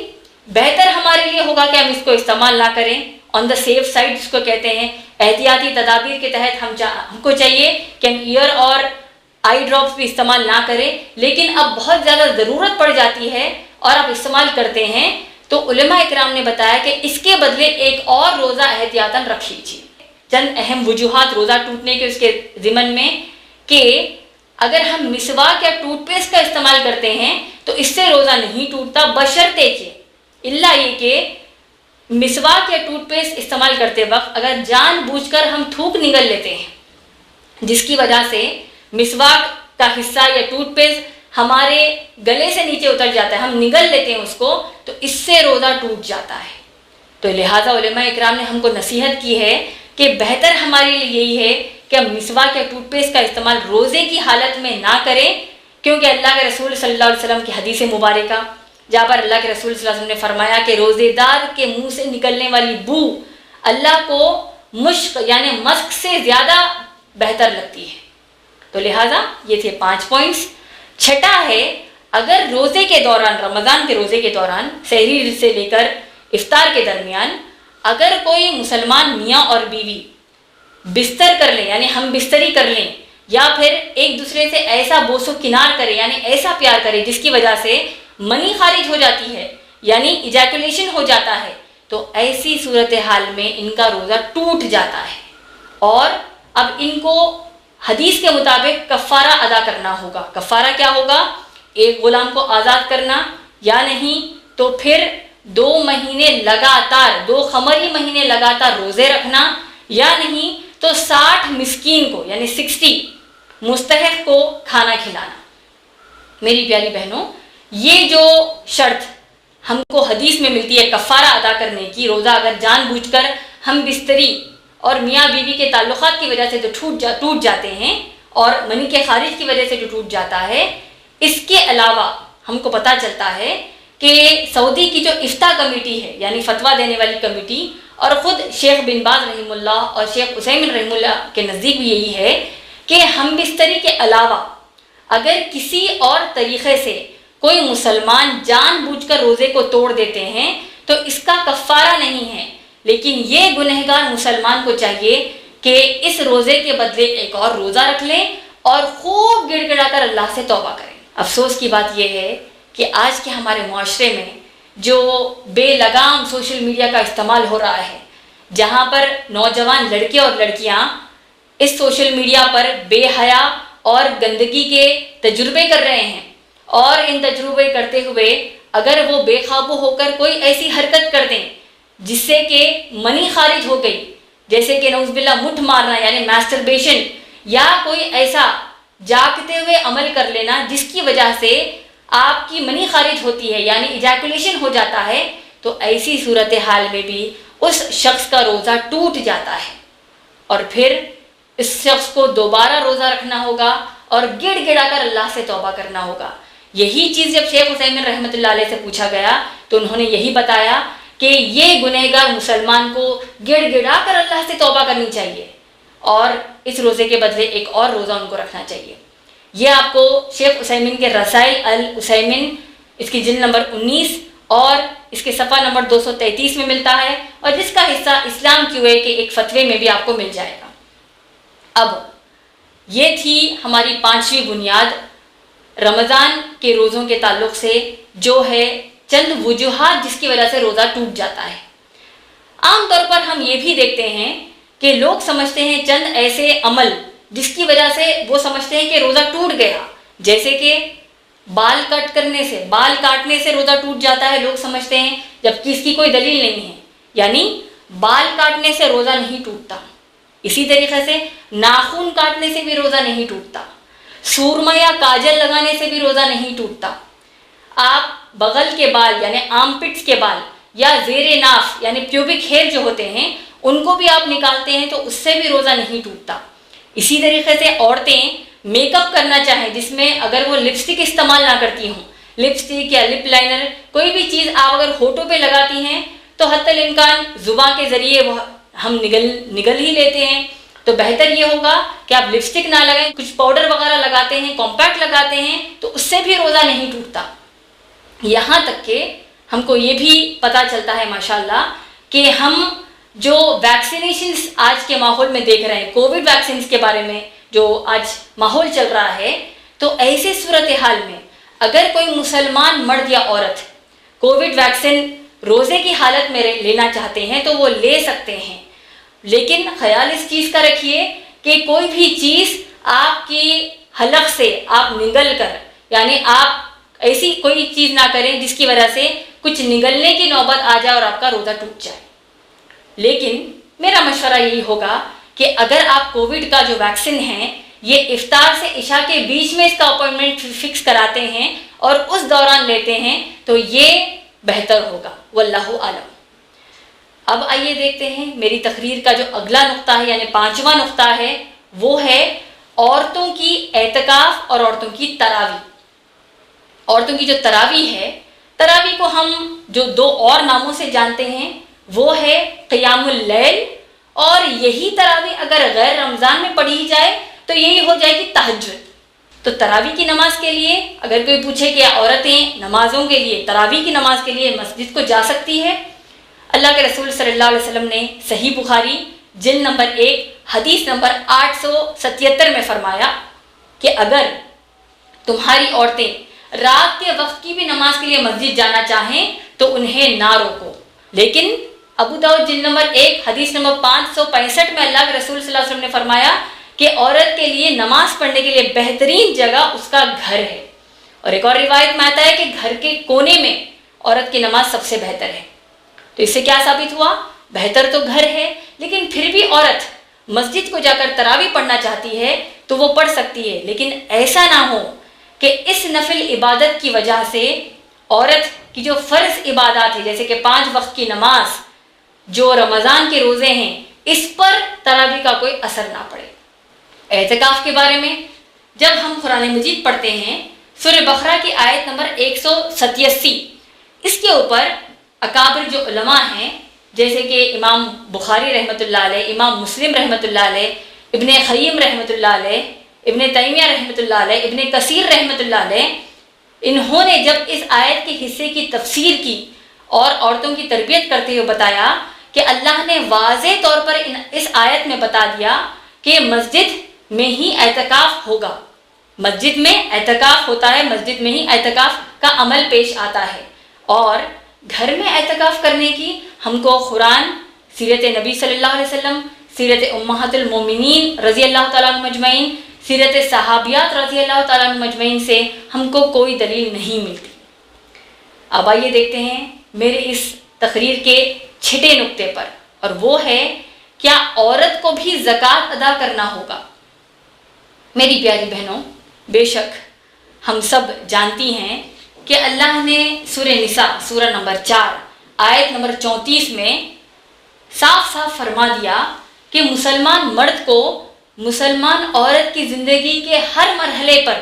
Speaker 2: بہتر ہمارے لیے ہوگا کہ ہم اس کو استعمال نہ کریں، آن دا سیف سائڈ جس کو کہتے ہیں۔ احتیاطی تدابیر کے تحت ہم کو چاہیے کہ ہم ایئر اور آئی ڈراپس بھی استعمال نہ کریں، لیکن اب بہت زیادہ ضرورت پڑ جاتی ہے اور آپ استعمال کرتے ہیں تو علماء اکرام نے بتایا کہ اس کے بدلے ایک اور روزہ احتیاطاً رکھ لیجیے۔ چند اہم وجوہات روزہ ٹوٹنے کے اس کے ضمن میں کہ اگر ہم مسواک یا ٹوتھ پیسٹ کا استعمال کرتے ہیں تو اس سے روزہ نہیں ٹوٹتا، بشرطے کہ اللہ یہ کہ مسواک یا ٹوتھ پیسٹ استعمال کرتے وقت اگر جان بوجھ کر ہم تھوک نگل لیتے ہیں جس کی وجہ سے مسواک کا حصہ یا ٹوتھ پیسٹ ہمارے گلے سے نیچے اتر جاتا ہے، ہم نگل لیتے ہیں اس کو، تو اس سے روزہ ٹوٹ جاتا ہے۔ تو لہٰذا علماء اکرام نے ہم کو نصیحت کی ہے کہ بہتر ہمارے لیے یہی ہے کہ ہم مسواک یا ٹوتھ پیسٹ کا استعمال روزے کی حالت میں نہ کریں، کیونکہ اللہ کے رسول صلی اللہ علیہ وسلم کی حدیث مبارکہ جہاں پر اللہ کے رسول صلی اللہ علیہ وسلم نے فرمایا کہ روزے دار کے منہ سے نکلنے والی بو اللہ کو مشک یعنی مسک سے زیادہ بہتر لگتی ہے۔ تو لہٰذا یہ تھے 5 پوائنٹس۔ چھٹا ہے اگر روزے کے دوران، رمضان کے روزے کے دوران، سحری سے لے کر افطار کے درمیان اگر کوئی مسلمان میاں اور بیوی بستر کر لیں یعنی ہم بستری کر لیں یا پھر ایک دوسرے سے ایسا بوس و کنار کرے یعنی ایسا پیار کرے جس کی وجہ سے منی خارج ہو جاتی ہے یعنی ایجیکولیشن ہو جاتا ہے، تو ایسی صورتحال میں ان کا روزہ ٹوٹ جاتا ہے اور اب ان کو حدیث کے مطابق کفارہ ادا کرنا ہوگا۔ کفارہ کیا ہوگا؟ ایک غلام کو آزاد کرنا، یا نہیں تو پھر 2 مہینے لگاتار، 2 قمری مہینے لگاتار روزے رکھنا، یا نہیں تو 60 مسکین کو یعنی 60 مستحق کو کھانا کھلانا۔ میری پیاری بہنوں، یہ جو شرط ہم کو حدیث میں ملتی ہے کفارہ ادا کرنے کی، روزہ اگر جان بوجھ کر ہم بستری اور میاں بیوی کے تعلقات کی وجہ سے جو ٹوٹ جاتے ہیں اور منی کے خارج کی وجہ سے جو ٹوٹ جاتا ہے، اس کے علاوہ ہم کو پتہ چلتا ہے کہ سعودی کی جو افتاء کمیٹی ہے یعنی فتویٰ دینے والی کمیٹی اور خود شیخ بن باز رحمہ اللہ اور شیخ عثیمین رحمہ اللہ کے نزدیک بھی یہی ہے کہ ہم بستری کے علاوہ اگر کسی اور طریقے سے کوئی مسلمان جان بوجھ کر روزے کو توڑ دیتے ہیں تو اس کا کفارہ نہیں ہے، لیکن یہ گنہگار مسلمان کو چاہیے کہ اس روزے کے بدلے ایک اور روزہ رکھ لیں اور خوب گڑ گڑا کر اللہ سے توبہ کریں۔ افسوس کی بات یہ ہے کہ آج کے ہمارے معاشرے میں جو بے لگام سوشل میڈیا کا استعمال ہو رہا ہے، جہاں پر نوجوان لڑکے اور لڑکیاں اس سوشل میڈیا پر بے حیا اور گندگی کے تجربے کر رہے ہیں، اور ان تجربے کرتے ہوئے اگر وہ بے قابو ہو کر کوئی ایسی حرکت کر دیں جس سے کہ منی خارج ہو گئی، جیسے کہ نعوذ باللہ مٹھ مارنا یعنی میسٹربیشن، یا کوئی ایسا جاگتے ہوئے عمل کر لینا جس کی وجہ سے آپ کی منی خارج ہوتی ہے یعنی ایجیکولیشن ہو جاتا ہے، تو ایسی صورتحال میں بھی اس شخص کا روزہ ٹوٹ جاتا ہے، اور پھر اس شخص کو دوبارہ روزہ رکھنا ہوگا اور گڑ گڑا کر اللہ سے توبہ کرنا ہوگا۔ یہی چیز جب شیخ عثیمین رحمۃ اللہ علیہ سے پوچھا گیا تو انہوں نے یہی بتایا کہ یہ گنہگار مسلمان کو گڑ گڑا کر اللہ سے توبہ کرنی چاہیے اور اس روزے کے بدلے ایک اور روزہ ان کو رکھنا چاہیے۔ یہ آپ کو شیخ عثیمین کے رسائل العثیمین اس کی جلد نمبر 19 اور اس کے صفحہ نمبر 233 میں ملتا ہے، اور جس کا حصہ اسلام QA کے ایک فتوے میں بھی آپ کو مل جائے گا۔ اب یہ تھی ہماری 5ویں بنیاد رمضان کے روزوں کے تعلق سے، جو ہے چند وجوہات جس کی وجہ سے روزہ ٹوٹ جاتا ہے۔ عام طور پر ہم یہ بھی دیکھتے ہیں کہ لوگ سمجھتے ہیں چند ایسے عمل جس کی وجہ سے وہ سمجھتے ہیں کہ روزہ ٹوٹ گیا، جیسے کہ بال کاٹنے سے روزہ ٹوٹ جاتا ہے، لوگ سمجھتے ہیں، جبکہ اس کی کوئی دلیل نہیں ہے، یعنی بال کاٹنے سے روزہ نہیں ٹوٹتا۔ اسی طریقے سے ناخن کاٹنے سے بھی روزہ نہیں ٹوٹتا، سورما یا کاجل لگانے سے بھی روزہ نہیں ٹوٹتا، آپ بغل کے بال یعنی آرم پٹس کے بال یا زیر ناف یعنی پیوبک ہیئر جو ہوتے ہیں ان کو بھی آپ نکالتے ہیں تو اس سے بھی روزہ نہیں ٹوٹتا۔ اسی طریقے سے عورتیں میک اپ کرنا چاہیں جس میں اگر وہ لپسٹک استعمال نہ کرتی ہوں، لپسٹک یا لپ لائنر کوئی بھی چیز آپ اگر ہونٹوں پہ لگاتی ہیں تو حتی الامکان زبان کے ذریعے وہ ہم نگل ہی لیتے ہیں، تو بہتر یہ ہوگا کہ آپ لپسٹک نہ لگائیں، کچھ پاؤڈر وغیرہ لگاتے ہیں، کمپیکٹ لگاتے ہیں تو اس سے بھی روزہ نہیں ٹوٹتا۔ یہاں تک کہ ہم کو یہ بھی پتہ چلتا ہے ماشاءاللہ کہ ہم جو ویکسینیشنز آج کے ماحول میں دیکھ رہے ہیں، کووڈ ویکسینز کے بارے میں جو آج ماحول چل رہا ہے، تو ایسے صورتحال میں اگر کوئی مسلمان مرد یا عورت کووڈ ویکسین روزے کی حالت میں لینا چاہتے ہیں تو وہ لے سکتے ہیں، لیکن خیال اس چیز کا رکھیے کہ کوئی بھی چیز آپ کی حلق سے آپ نگل کر، یعنی آپ ایسی کوئی چیز نہ کریں جس کی وجہ سے کچھ نگلنے کی نوبت آ جائے اور آپ کا روزہ ٹوٹ جائے۔ لیکن میرا مشورہ یہی ہوگا کہ اگر آپ کووڈ کا جو ویکسین ہے یہ افطار سے عشاء کے بیچ میں اس کا اپوائنٹمنٹ فکس کراتے ہیں اور اس دوران لیتے ہیں تو یہ بہتر ہوگا، واللہ اعلم۔ اب آئیے دیکھتے ہیں میری تقریر کا جو اگلا نقطہ ہے یعنی 5واں نقطہ ہے، وہ ہے عورتوں کی اعتکاف اور عورتوں کی تراویح۔ عورتوں کی جو تراویح ہے، تراویح کو ہم جو 2 اور ناموں سے جانتے ہیں وہ ہے قیام اللیل، اور یہی تراویح اگر غیر رمضان میں پڑھی جائے تو یہی ہو جائے گی تہجد۔ تو تراویح کی نماز کے لیے اگر کوئی پوچھے کہ عورتیں نمازوں کے لیے تراویح کی نماز کے لیے مسجد کو جا سکتی ہے، اللہ کے رسول صلی اللہ علیہ وسلم نے صحیح بخاری جلد نمبر 1 حدیث نمبر 877 میں فرمایا کہ اگر تمہاری عورتیں رات کے وقت کی بھی نماز کے لیے مسجد جانا چاہیں تو انہیں نہ روکو۔ لیکن ابو داؤد جلد نمبر 1 حدیث نمبر 565 میں اللہ کے رسول صلی اللہ علیہ وسلم نے فرمایا کہ عورت کے لیے نماز پڑھنے کے لیے بہترین جگہ اس کا گھر ہے، اور ایک اور روایت میں آتا ہے کہ گھر کے کونے میں عورت کی نماز سب سے بہتر ہے۔ تو اس سے کیا ثابت ہوا؟ بہتر تو گھر ہے، لیکن پھر بھی عورت مسجد کو جا کر تراویح پڑھنا چاہتی ہے تو وہ پڑھ سکتی ہے، لیکن ایسا نہ ہو کہ اس نفل عبادت کی وجہ سے عورت کی جو فرض عبادات ہے جیسے کہ 5 وقت کی نماز، جو رمضان کے روزے ہیں، اس پر تراویح کا کوئی اثر نہ پڑے۔ اعتکاف کے بارے میں جب ہم قرآن مجید پڑھتے ہیں، سورہ بقرہ کی آیت نمبر 187، اس کے اوپر اکابر جو علماء ہیں جیسے کہ امام بخاری رحمۃ اللہ علیہ، امام مسلم رحمۃ اللہ علیہ، ابن قیم رحمۃ اللہ علیہ، ابن تیمیہ رحمۃ اللہ علیہ، ابن کثیر رحمۃ اللہ علیہ، انہوں نے جب اس آیت کے حصے کی تفسیر کی اور عورتوں کی تربیت کرتے ہوئے بتایا کہ اللہ نے واضح طور پر اس آیت میں بتا دیا کہ مسجد میں ہی اعتکاف ہوگا، مسجد میں اعتکاف ہوتا ہے، مسجد میں ہی اعتکاف کا عمل پیش آتا ہے، اور گھر میں اعتکاف کرنے کی ہم کو قرآن، سیرت نبی صلی اللہ علیہ وسلم، سیرت امہات المومنین رضی اللہ تعالیٰ عنہ مجمعین، سیرت صحابیات رضی اللہ تعالیٰ عنہ مجمعین سے ہم کو کوئی دلیل نہیں ملتی۔ اب آئیے دیکھتے ہیں میرے اس تقریر کے چھٹے نقطے پر، اور وہ ہے کیا عورت کو بھی زکوٰۃ ادا کرنا ہوگا؟ میری پیاری بہنوں، بے شک ہم سب جانتی ہیں کہ اللہ نے سورہ نساء سورہ نمبر 4 آیت نمبر 34 میں صاف صاف فرما دیا کہ مسلمان مرد کو مسلمان عورت کی زندگی کے ہر مرحلے پر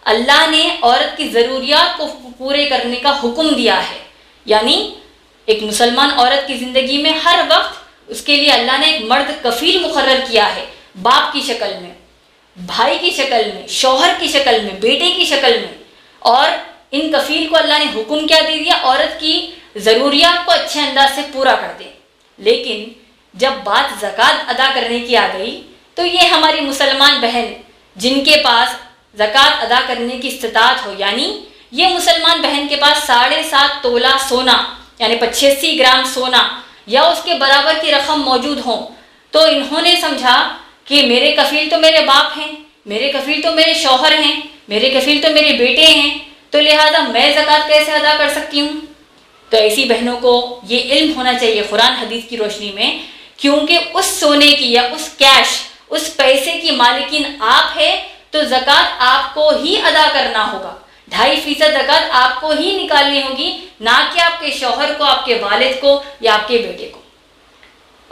Speaker 2: اللہ نے عورت کی ضروریات کو پورے کرنے کا حکم دیا ہے، یعنی ایک مسلمان عورت کی زندگی میں ہر وقت اس کے لیے اللہ نے ایک مرد کفیل مقرر کیا ہے، باپ کی شکل میں، بھائی کی شکل میں، شوہر کی شکل میں، بیٹے کی شکل میں، اور ان کفیل کو اللہ نے حکم کیا دے دیا عورت کی ضروریات کو اچھے انداز سے پورا کر دے۔ لیکن جب بات زکوٰۃ ادا کرنے کی آ گئی تو یہ ہماری مسلمان بہن جن کے پاس زکوٰۃ ادا کرنے کی استطاعت ہو، یعنی یہ مسلمان بہن کے پاس 7.5 تولہ سونا یعنی 85 گرام سونا یا اس کے برابر کی رقم موجود ہوں، تو انہوں نے سمجھا کہ میرے کفیل تو میرے باپ ہیں، میرے کفیل تو میرے شوہر ہیں، میرے کفیل تو میرے بیٹے ہیں، تو لہٰذا میں زکوٰۃ کیسے ادا کر سکتی ہوں؟ تو ایسی بہنوں کو یہ علم ہونا چاہیے قرآن حدیث کی روشنی میں، کیونکہ اس سونے کی یا اس کیش، اس پیسے کی مالکین آپ ہے تو زکوٰۃ آپ کو ہی ادا کرنا ہوگا، 2.5% زکوٰۃ آپ کو ہی نکالنی ہوگی، نہ کہ آپ کے شوہر کو، آپ کے والد کو یا آپ کے بیٹے کو۔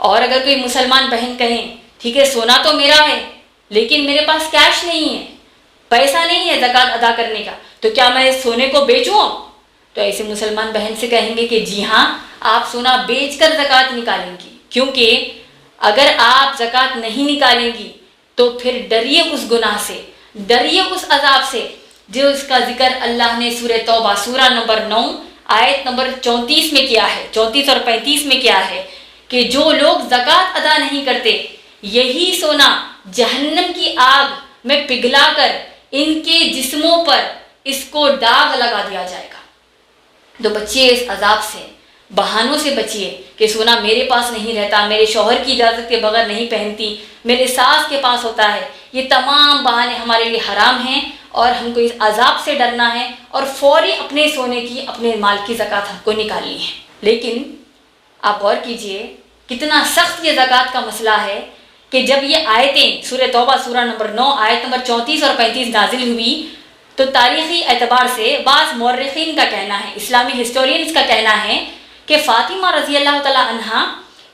Speaker 2: اور اگر کوئی مسلمان بہن کہیں ٹھیک ہے سونا تو میرا ہے لیکن میرے پاس کیش نہیں ہے، پیسہ نہیں ہے زکوٰۃ ادا کرنے کا، تو کیا میں سونے کو بیچوں؟ تو ایسے مسلمان بہن سے کہیں گے کہ جی ہاں، آپ سونا بیچ کر زکوٰۃ نکالیں گی، کیونکہ اگر آپ زکوٰۃ نہیں نکالیں گی تو پھر ڈریے اس گناہ سے، ڈریے اس عذاب سے جو اس کا ذکر اللہ نے سورہ توبہ سورہ نمبر 9 آیت نمبر 34 میں کیا ہے، 34 اور 35 میں کیا ہے کہ جو لوگ زکوٰۃ ادا نہیں کرتے یہی سونا جہنم کی آگ میں پگھلا کر ان کے جسموں پر اس کو داغ لگا دیا جائے گا۔ تو بچیے اس عذاب سے، بہانوں سے بچیے کہ سونا میرے پاس نہیں رہتا، میرے شوہر کی اجازت کے بغیر نہیں پہنتی، میرے ساس کے پاس ہوتا ہے، یہ تمام بہانے ہمارے لیے حرام ہیں، اور ہم کو اس عذاب سے ڈرنا ہے اور فوری اپنے سونے کی، اپنے مال کی زکوٰۃ ہم کو نکالنی ہے۔ لیکن آپ غور کیجئے کتنا سخت یہ زکوٰۃ کا مسئلہ ہے کہ جب یہ آیتیں سورہ توبہ سورہ نمبر 9 آیت نمبر 34 اور 35 نازل ہوئی تو تاریخی اعتبار سے بعض مورخین کا کہنا ہے، اسلامی ہسٹورینز کا کہنا ہے کہ فاطمہ رضی اللہ تعالی عنہا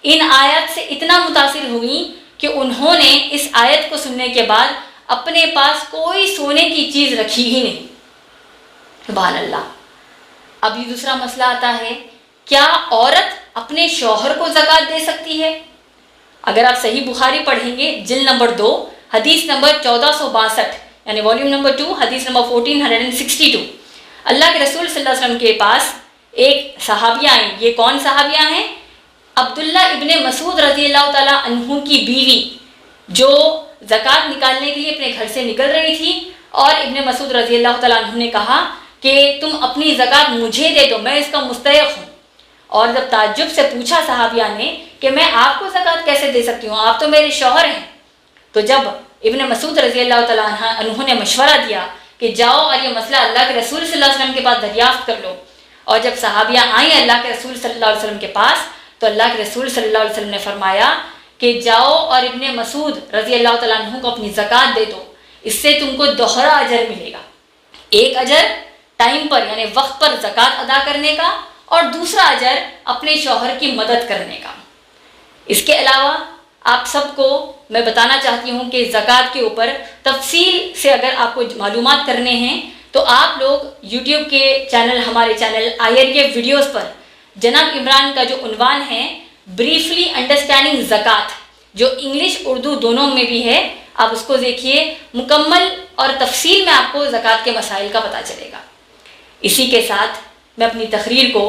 Speaker 2: ان آیات سے اتنا متاثر ہوئی کہ انہوں نے اس آیت کو سننے کے بعد اپنے پاس کوئی سونے کی چیز رکھی ہی نہیں۔ سبحان اللہ۔ اب یہ دوسرا مسئلہ آتا ہے، کیا عورت اپنے شوہر کو زکوٰۃ دے سکتی ہے؟ اگر آپ صحیح بخاری پڑھیں گے جلد نمبر 2 حدیث نمبر 1462 یعنی والیوم نمبر 2 حدیث نمبر 1462، اللہ کے رسول صلی اللہ علیہ وسلم کے پاس ایک صحابیہ آئیں۔ یہ کون صحابیہ ہیں؟ عبداللہ ابن مسعود رضی اللہ تعالیٰ عنہ کی بیوی، جو زکوٰۃ نکالنے کے لیے اپنے گھر سے نکل رہی تھی، اور ابن مسعود رضی اللہ تعالیٰ عنہ نے کہا کہ تم اپنی زکوٰۃ مجھے دے دو، میں اس کا مستحق ہوں۔ اور جب تعجب سے پوچھا صحابیہ نے کہ میں آپ کو زکوٰۃ کیسے دے سکتی ہوں، آپ تو میرے شوہر ہیں، تو جب ابن مسعود رضی اللہ تعالیٰ عنہ نے مشورہ دیا کہ جاؤ اور یہ مسئلہ اللہ کے رسول صلی اللہ علیہ وسلم کے پاس دریافت کر لو، اور جب صحابیہ آئیں اللہ کے رسول صلی اللہ علیہ وسلم کے پاس تو اللہ کے رسول صلی اللہ علیہ وسلم نے فرمایا کہ جاؤ اور ابن مسعود رضی اللہ تعالیٰ عنہ کو اپنی زکوٰۃ دے دو، اس سے تم کو دوہرا اجر ملے گا، ایک اجر ٹائم پر یعنی وقت پر زکوٰۃ ادا کرنے کا، اور دوسرا اجر اپنے شوہر کی مدد کرنے کا۔ اس کے علاوہ آپ سب کو میں بتانا چاہتی ہوں کہ زکوٰۃ کے اوپر تفصیل سے اگر آپ کو معلومات کرنے ہیں تو آپ لوگ یوٹیوب کے چینل ہمارے چینل IREF ویڈیوز پر جناب عمران کا جو عنوان ہے بریفلی انڈرسٹینڈنگ زکوٰۃ، جو انگلش اردو دونوں میں بھی ہے، آپ اس کو دیکھیے، مکمل اور تفصیل میں آپ کو زکوٰۃ کے مسائل کا پتہ چلے گا۔ اسی کے ساتھ میں اپنی تقریر کو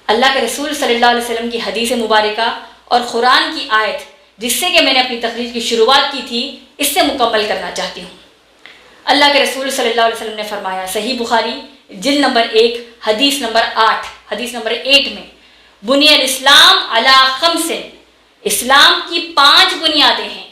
Speaker 2: اللہ کے رسول صلی اللہ علیہ وسلم کی حدیث مبارکہ اور قرآن کی آیت جس سے کہ میں نے اپنی تقریر کی شروعات کی تھی، اس سے مکمل کرنا چاہتی ہوں۔ اللہ کے رسول صلی اللہ علیہ وسلم نے فرمایا، صحیح بخاری جلد نمبر 1 حدیث نمبر 8 میں، بنی الاسلام علی 5، اسلام کی 5 بنیادیں ہیں،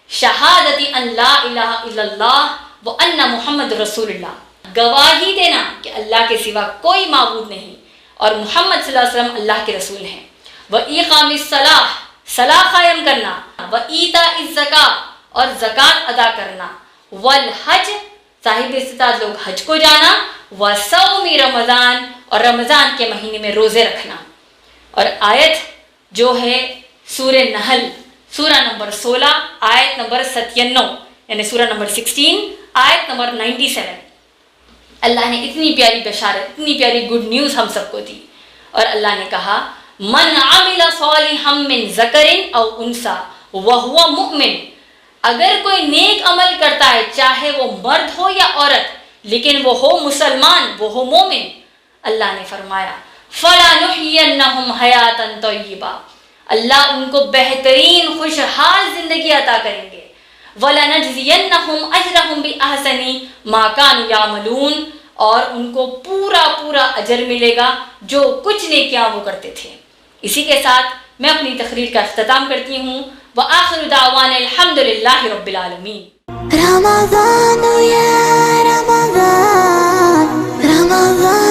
Speaker 2: شہادت ان لا الہ الا اللہ و ان محمد رسول اللہ، گواہی دینا کہ اللہ کے سوا کوئی معبود نہیں اور محمد صلی اللہ علیہ وسلم اللہ کے رسول ہیں، و اقام الصلاۃ، صلاح قائم کرنا، و ایتاء الزکاۃ اور زکوٰۃ ادا کرنا، والحج، صاحب استطاعت لوگ حج کو جانا، وصوم رمضان اور رمضان کے مہینے میں روزے رکھنا۔ اور آیت جو ہے سورہ نحل، سورہ نمبر 16 آیت نمبر 97، یعنی سورہ نمبر 16 آیت نمبر 97، اللہ نے اتنی پیاری بشارت، اتنی پیاری گڈ نیوز ہم سب کو دی، اور اللہ نے کہا من عمل صالحا من ذکر او انثی وہو مؤمن، اگر کوئی نیک عمل کرتا ہے چاہے وہ مرد ہو یا عورت لیکن وہ ہو مسلمان، وہ ہو مومن، اللہ نے فرمایا فَلَنُحْيِيَنَّهُمْ حَيَاةً طَيِّبَةً، اللہ ان کو بہترین خوشحال زندگی عطا کریں گے، وَلَنَجْزِيَنَّهُمْ أَجْرَهُمْ بِأَحْسَنِ مَا كَانُوا يَعْمَلُونَ، اور ان کو پورا اجر ملے گا جو کچھ نیکیاں وہ کرتے تھے۔ اسی کے ساتھ میں اپنی تقریر کا اختتام کرتی ہوں، وآخر دعوانا الحمد للہ رب العالمین۔
Speaker 1: رمضان یا رمضان، رمضان